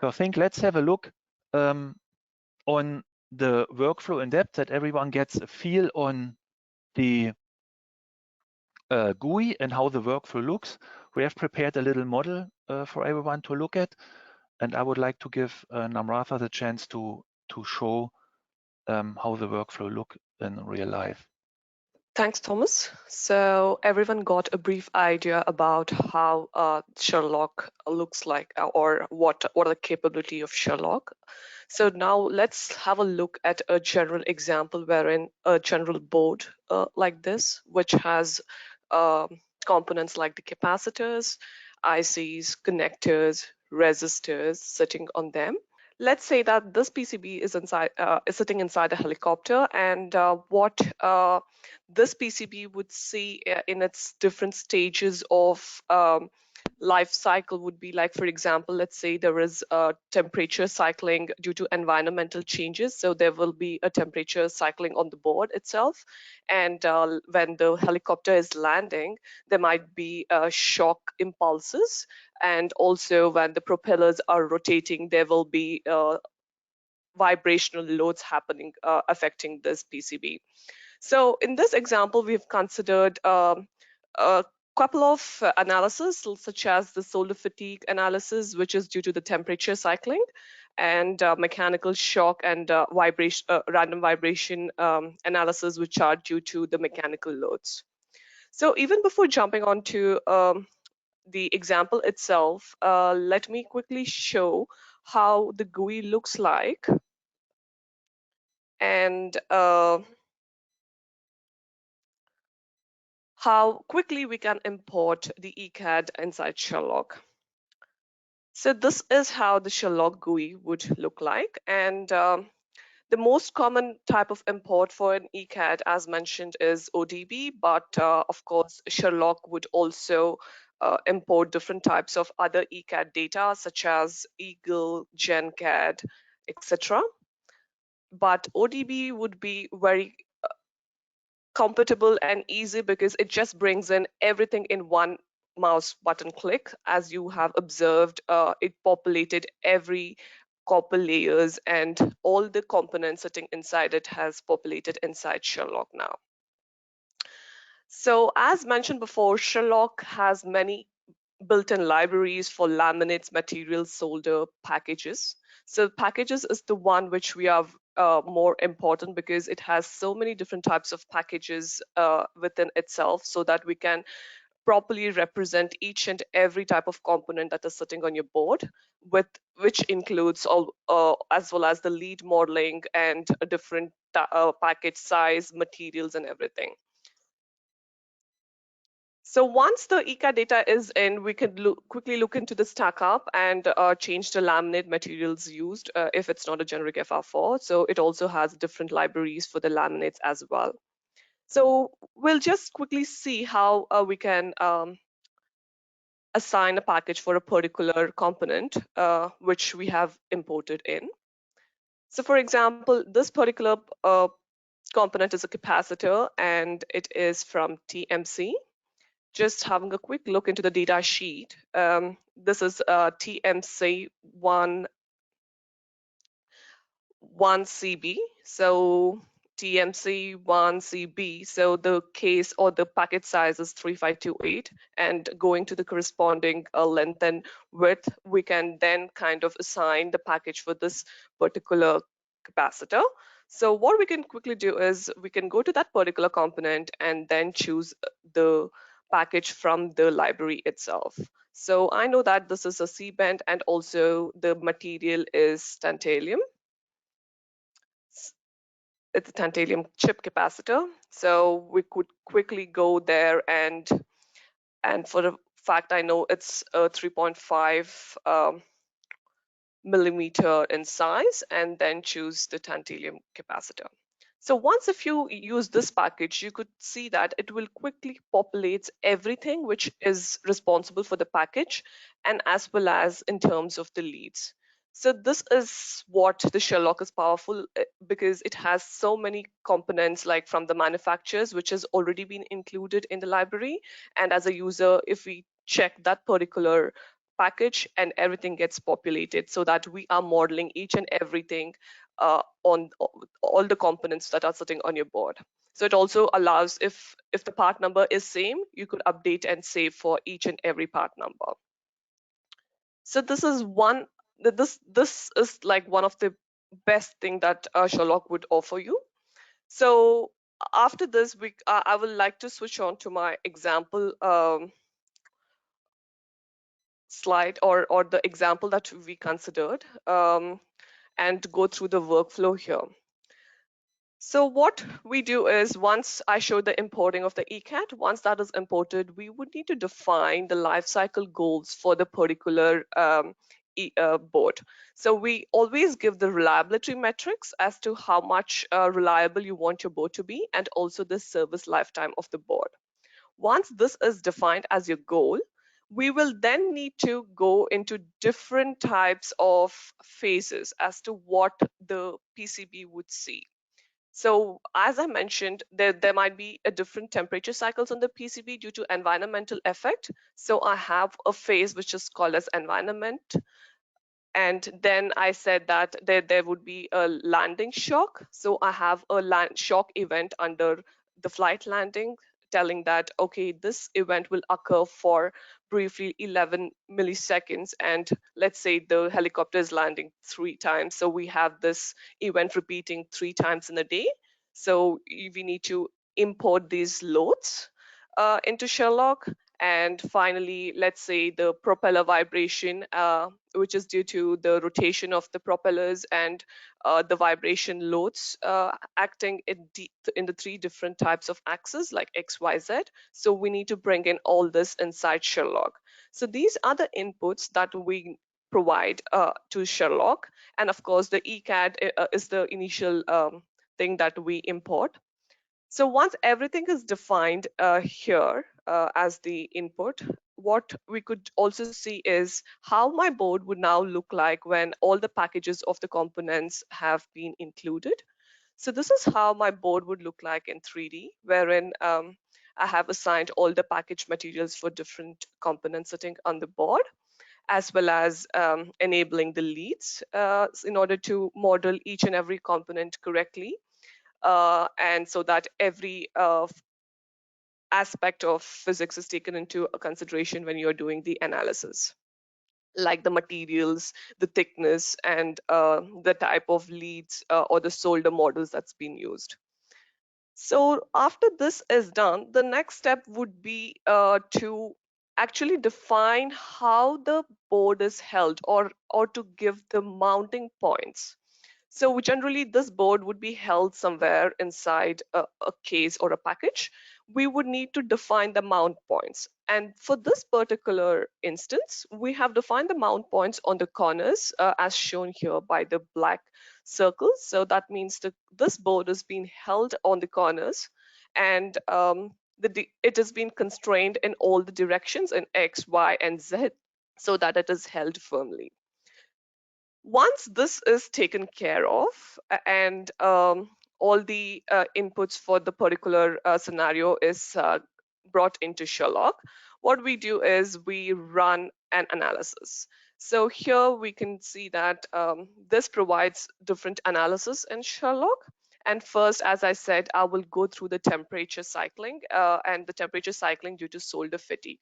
So I think let's have a look on the workflow in depth, that everyone gets a feel on the GUI and how the workflow looks. We have prepared a little model for everyone to look at, and I would like to give Namratha the chance to show how the workflow look in real life. Thanks, Thomas. So everyone got a brief idea about how Sherlock looks like, or what are the capability of Sherlock. So now let's have a look at a general example wherein a general board like this, which has components like the capacitors, ICs, connectors, resistors sitting on them. Let's say that this PCB is sitting inside a helicopter, and what this PCB would see in its different stages of life cycle would be like, for example, let's say there is a temperature cycling due to environmental changes. So there will be a temperature cycling on the board itself. And when the helicopter is landing, there might be shock impulses. And also when the propellers are rotating, there will be vibrational loads happening, affecting this PCB. So in this example, we've considered a couple of analysis, such as the solar fatigue analysis, which is due to the temperature cycling, and mechanical shock and random vibration analysis, which are due to the mechanical loads. So even before jumping on to the example itself, let me quickly show how the GUI looks like. And how quickly we can import the ECAD inside Sherlock. So this is how the Sherlock GUI would look like. And the most common type of import for an ECAD, as mentioned, is ODB, but of course, Sherlock would also import different types of other ECAD data, such as Eagle, GenCAD, etc. But ODB would be very compatible and easy because it just brings in everything in one mouse button click. As you have observed, it populated every copper layers, and all the components sitting inside it has populated inside Sherlock now. So as mentioned before, Sherlock has many built-in libraries for laminates, materials, solder, packages. So packages is the one which we are more important because it has so many different types of packages within itself, so that we can properly represent each and every type of component that is sitting on your board, which includes all as well as the lead modeling and a different package size, materials, and everything. So once the ECAD data is in, we can quickly look into the stack up and change the laminate materials used if it's not a generic FR4. So it also has different libraries for the laminates as well. So we'll just quickly see how we can assign a package for a particular component, which we have imported in. So for example, this particular component is a capacitor, and it is from TMC. Just having a quick look into the data sheet. This is TMC 1CB. So TMC 1CB. So the case or the packet size is 3528, and going to the corresponding length and width, we can then kind of assign the package for this particular capacitor. So what we can quickly do is we can go to that particular component and then choose the package from the library itself. So I know that this is a C-band, and also the material is tantalum. It's a tantalum chip capacitor. So we could quickly go there, and for the fact I know it's a 3.5 millimeter in size, and then choose the tantalum capacitor. So once if you use this package, you could see that it will quickly populate everything which is responsible for the package, and as well as in terms of the leads. So this is what the Sherlock is powerful because it has so many components, like from the manufacturers, which has already been included in the library. And as a user, if we check that particular package, and everything gets populated so that we are modeling each and everything on all the components that are sitting on your board. So it also allows, if the part number is same, you could update and save for each and every part number. So this is this is like one of the best thing that Sherlock would offer you. So after this, I would like to switch on to my example slide, or the example that we considered, and go through the workflow here. So what we do is, once I show the importing of the ECAT, once that is imported, we would need to define the lifecycle goals for the particular board. So we always give the reliability metrics as to how much reliable you want your board to be, and also the service lifetime of the board. Once this is defined as your goal, we will then need to go into different types of phases as to what the PCB would see. So as I mentioned, there might be a different temperature cycles on the PCB due to environmental effect. So I have a phase which is called as environment. And then I said that there would be a landing shock. So I have a shock event under the flight landing, telling that, okay, this event will occur for briefly 11 milliseconds. And let's say the helicopter is landing 3 times. So we have this event repeating 3 times in a day. So we need to import these loads into Sherlock. And finally, let's say the propeller vibration, which is due to the rotation of the propellers and the vibration loads acting in the 3 different types of axes like X, Y, Z. So we need to bring in all this inside Sherlock. So these are the inputs that we provide to Sherlock. And of course, the ECAD is the initial thing that we import. So once everything is defined here as the input, what we could also see is how my board would now look like when all the packages of the components have been included. So this is how my board would look like in 3D, wherein I have assigned all the package materials for different components sitting on the board, as well as enabling the leads in order to model each and every component correctly. And so that every aspect of physics is taken into consideration when you're doing the analysis, like the materials, the thickness, and the type of leads or the solder models that's been used. So after this is done, the next step would be to actually define how the board is held, or to give the mounting points. So generally, this board would be held somewhere inside a case or a package. We would need to define the mount points. And for this particular instance, we have defined the mount points on the corners as shown here by the black circles. So that means that this board is being held on the corners, and it has been constrained in all the directions in X, Y, and Z, so that it is held firmly. Once this is taken care of, and all the inputs for the particular scenario is brought into Sherlock, what we do is we run an analysis. So here we can see that this provides different analysis in Sherlock. And first, as I said, I will go through the temperature cycling and the temperature cycling due to solder fatigue.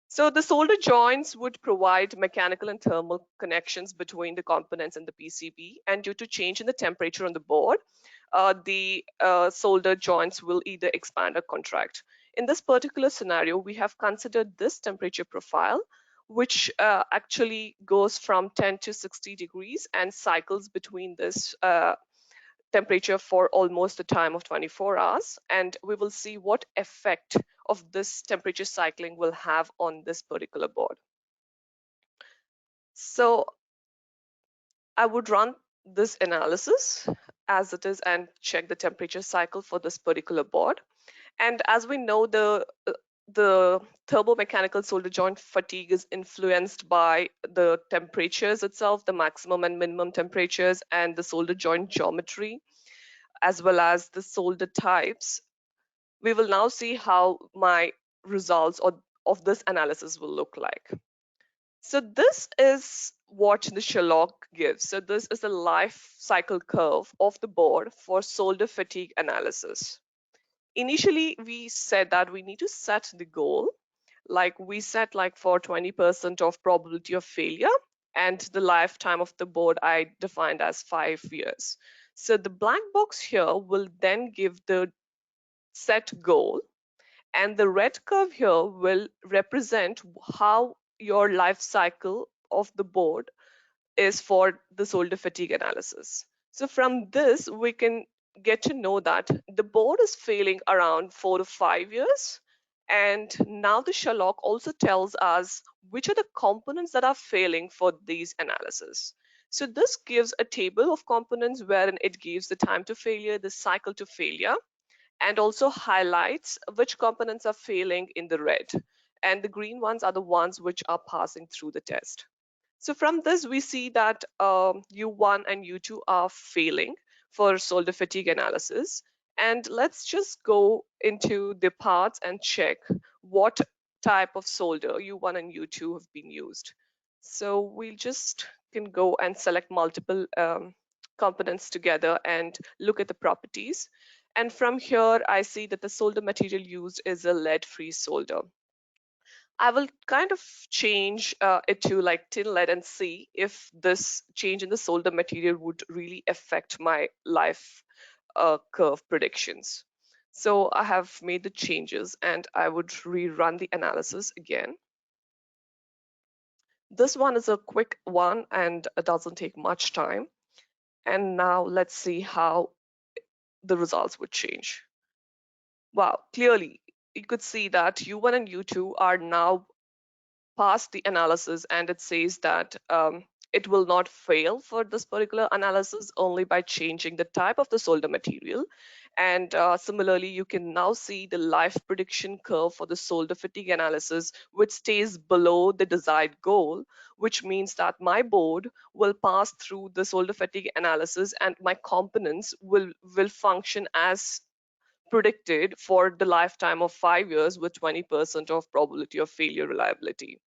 So the solder joints would provide mechanical and thermal connections between the components and the PCB. And due to change in the temperature on the board, the solder joints will either expand or contract. In this particular scenario, we have considered this temperature profile, which actually goes from 10 to 60 degrees and cycles between this temperature for almost a time of 24 hours. And we will see what effect of this temperature cycling will have on this particular board. So I would run this analysis as it is and check the temperature cycle for this particular board. And as we know, the thermomechanical solder joint fatigue is influenced by the temperatures itself, the maximum and minimum temperatures, and the solder joint geometry, as well as the solder types. We will now see how my results of this analysis will look like. So this is what the Sherlock gives. So this is the life cycle curve of the board for solder fatigue analysis. Initially, we said that we need to set the goal. Like we set like for 20% of probability of failure, and the lifetime of the board I defined as 5 years. So the blank box here will then give the set goal, and the red curve here will represent how your life cycle of the board is for the solder fatigue analysis. So from this, we can get to know that the board is failing around 4 to 5 years. And now the Sherlock also tells us which are the components that are failing for these analyses. So this gives a table of components wherein it gives the time to failure, the cycle to failure, and also highlights which components are failing in the red. And the green ones are the ones which are passing through the test. So from this, we see that U1 and U2 are failing for solder fatigue analysis. And let's just go into the parts and check what type of solder U1 and U2 have been used. So we just can go and select multiple components together and look at the properties. And from here, I see that the solder material used is a lead-free solder. I will kind of change it to like tin lead and see if this change in the solder material would really affect my life curve predictions. So I have made the changes and I would rerun the analysis again. This one is a quick one and it doesn't take much time. And now let's see how the results would change. Wow, clearly you could see that U1 and U2 are now past the analysis, and it says that it will not fail for this particular analysis only by changing the type of the solder material. And similarly, you can now see the life prediction curve for the solder fatigue analysis, which stays below the desired goal, which means that my board will pass through the solder fatigue analysis and my components will function as predicted for the lifetime of 5 years with 20% of probability of failure reliability.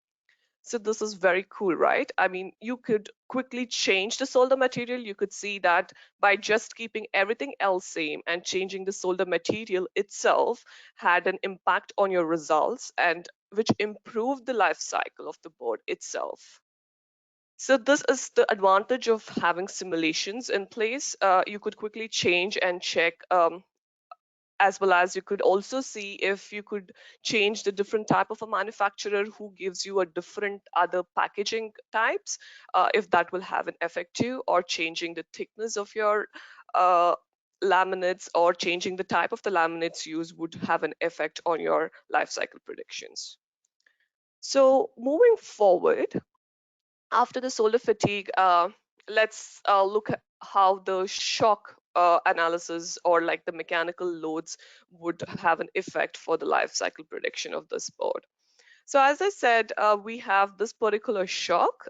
So this is very cool, right? I mean, you could quickly change the solder material. You could see that by just keeping everything else same and changing the solder material itself had an impact on your results, and which improved the life cycle of the board itself. So this is the advantage of having simulations in place. You could quickly change and check, as well as you could also see if you could change the different type of a manufacturer who gives you a different other packaging types, if that will have an effect too, or changing the thickness of your laminates, or changing the type of the laminates used would have an effect on your life cycle predictions. So moving forward, after the solder fatigue, let's look at how the shock analysis, or like the mechanical loads, would have an effect for the life cycle prediction of this board. So as I said, we have this particular shock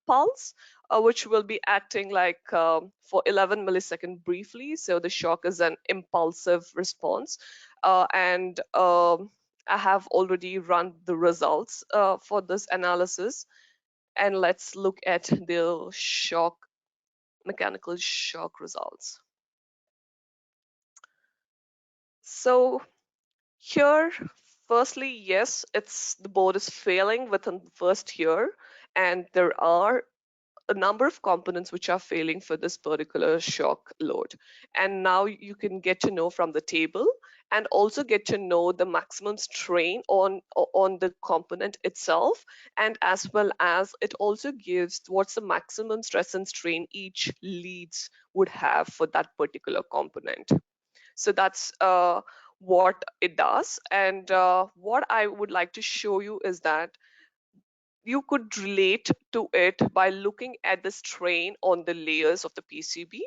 pulse, which will be acting like for 11 millisecond briefly. So the shock is an impulsive response. And I have already run the results for this analysis. And let's look at the mechanical shock results. So here, firstly, yes, the board is failing within the first year, and there are a number of components which are failing for this particular shock load. And now you can get to know from the table, and also get to know the maximum strain on the component itself, and as well as it also gives what's the maximum stress and strain each leads would have for that particular component. So that's what it does. And what I would like to show you is that you could relate to it by looking at the strain on the layers of the PCB.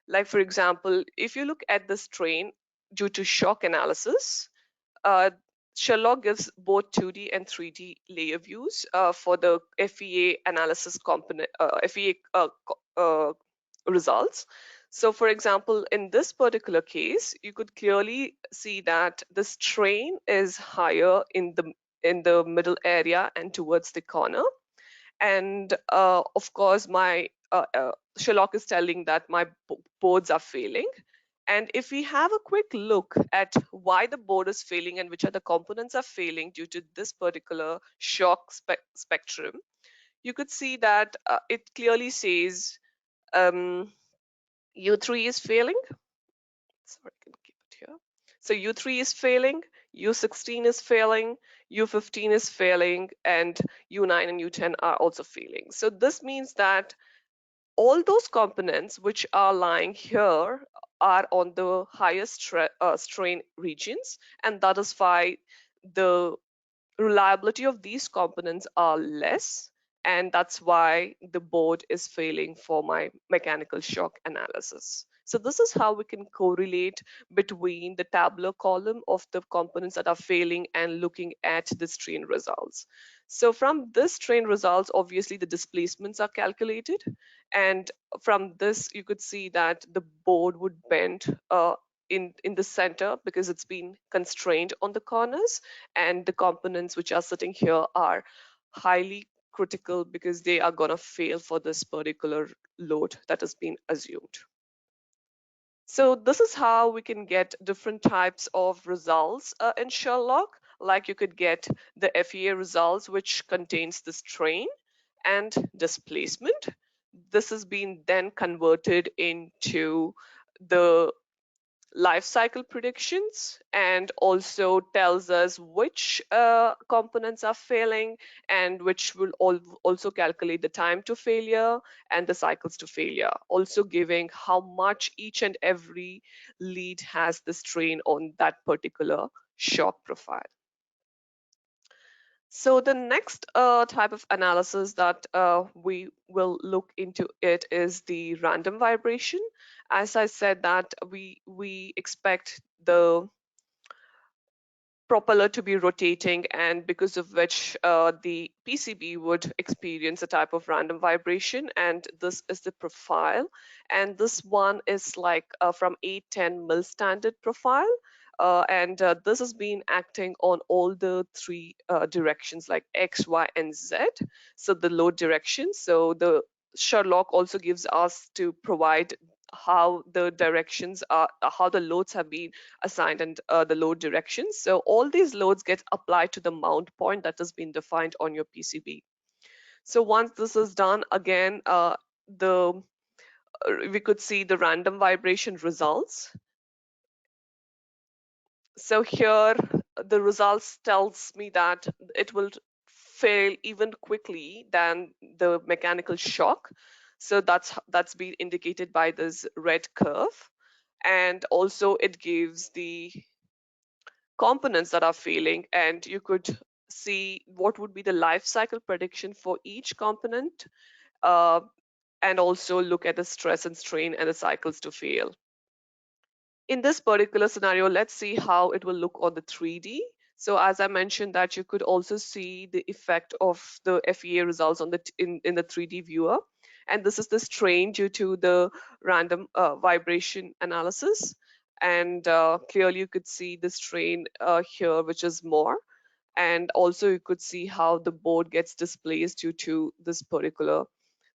Like for example, if you look at the strain due to shock analysis, Sherlock gives both 2D and 3D layer views for the FEA analysis component, FEA results. So for example, in this particular case, you could clearly see that the strain is higher in the middle area and towards the corner. And of course, my Sherlock is telling that my boards are failing. And if we have a quick look at why the board is failing and which are the components are failing due to this particular shock spectrum, you could see that it clearly says U3 is failing. Sorry, I can keep it here. So U3 is failing, U16 is failing, U15 is failing, and U9 and U10 are also failing. So this means that all those components which are lying here are on the highest strain regions, and that is why the reliability of these components are less, and that's why the board is failing for my mechanical shock analysis. So this is how we can correlate between the tabular column of the components that are failing and looking at the strain results. So from this strain results, obviously the displacements are calculated, and from this you could see that the board would bend in the center because it's been constrained on the corners, and the components which are sitting here are highly critical because they are going to fail for this particular load that has been assumed. So this is how we can get different types of results in Sherlock. Like you could get the FEA results, which contains the strain and displacement. This has been then converted into the life cycle predictions and also tells us which components are failing, and which will also calculate the time to failure and the cycles to failure, also giving how much each and every lead has the strain on that particular shock profile. So the next type of analysis that we will look into it is the random vibration. As I said that we expect the propeller to be rotating, and because of which the PCB would experience a type of random vibration, and this is the profile. And this one is like from 810 mil standard profile. And this has been acting on all the three directions like X, Y, and Z. So the load direction. So the Sherlock also gives us to provide how the directions are, how the loads have been assigned, and the load directions. So all these loads get applied to the mount point that has been defined on your PCB. So once this is done, again, we could see the random vibration results. So here the results tells me that it will fail even quickly than the mechanical shock. So that's been indicated by this red curve. And also it gives the components that are failing, and you could see what would be the life cycle prediction for each component, uh, and also look at the stress and strain and the cycles to fail. In this particular scenario, let's see how it will look on the 3D. So as I mentioned that you could also see the effect of the FEA results on in the 3D viewer. And this is the strain due to the random vibration analysis. And clearly you could see the strain here, which is more. And also you could see how the board gets displaced due to this particular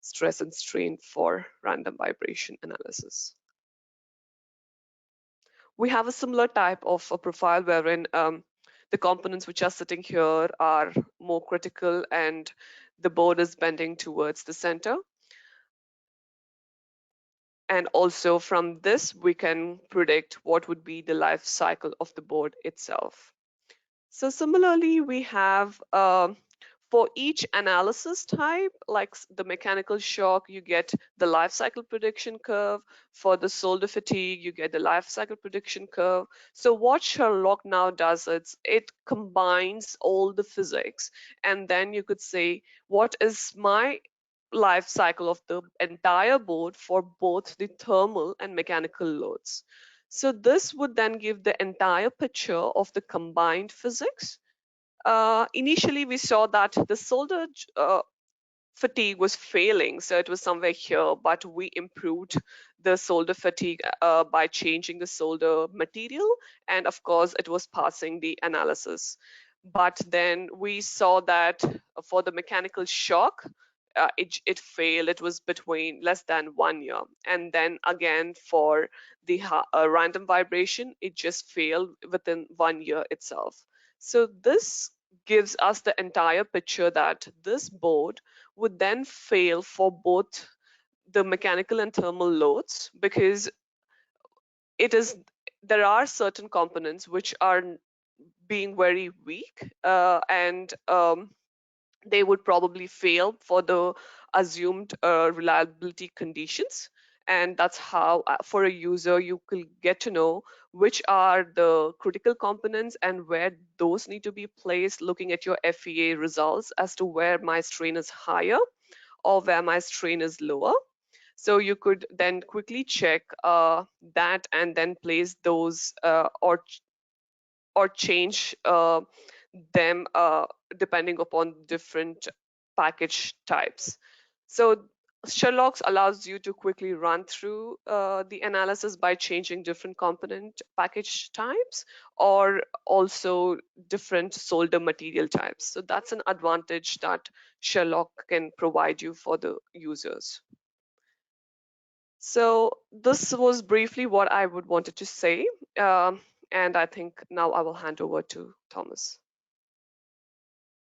stress and strain for random vibration analysis. We have a similar type of a profile wherein the components which are sitting here are more critical and the board is bending towards the center. And also from this, we can predict what would be the life cycle of the board itself. So similarly, we have for each analysis type, like the mechanical shock, you get the life cycle prediction curve. For the solder fatigue, you get the life cycle prediction curve. So what Sherlock now does is it combines all the physics, and then you could say, what is my life cycle of the entire board for both the thermal and mechanical loads? So this would then give the entire picture of the combined physics. Initially, we saw that the solder fatigue was failing, so it was somewhere here, but we improved the solder fatigue by changing the solder material, and of course, it was passing the analysis. But then we saw that for the mechanical shock, it failed. It was between less than 1 year. And then again for the random vibration, it just failed within 1 year itself. So this gives us the entire picture that this board would then fail for both the mechanical and thermal loads, because it is there are certain components which are being very weak, and they would probably fail for the assumed reliability conditions. And that's how, for a user, you could get to know which are the critical components and where those need to be placed, looking at your FEA results as to where my strain is higher or where my strain is lower. So you could then quickly check that and then place those or change them depending upon different package types. So Sherlock's allows you to quickly run through the analysis by changing different component package types or also different solder material types. So that's an advantage that Sherlock can provide you for the users. So this was briefly what I would wanted to say. And I think now I will hand over to Thomas.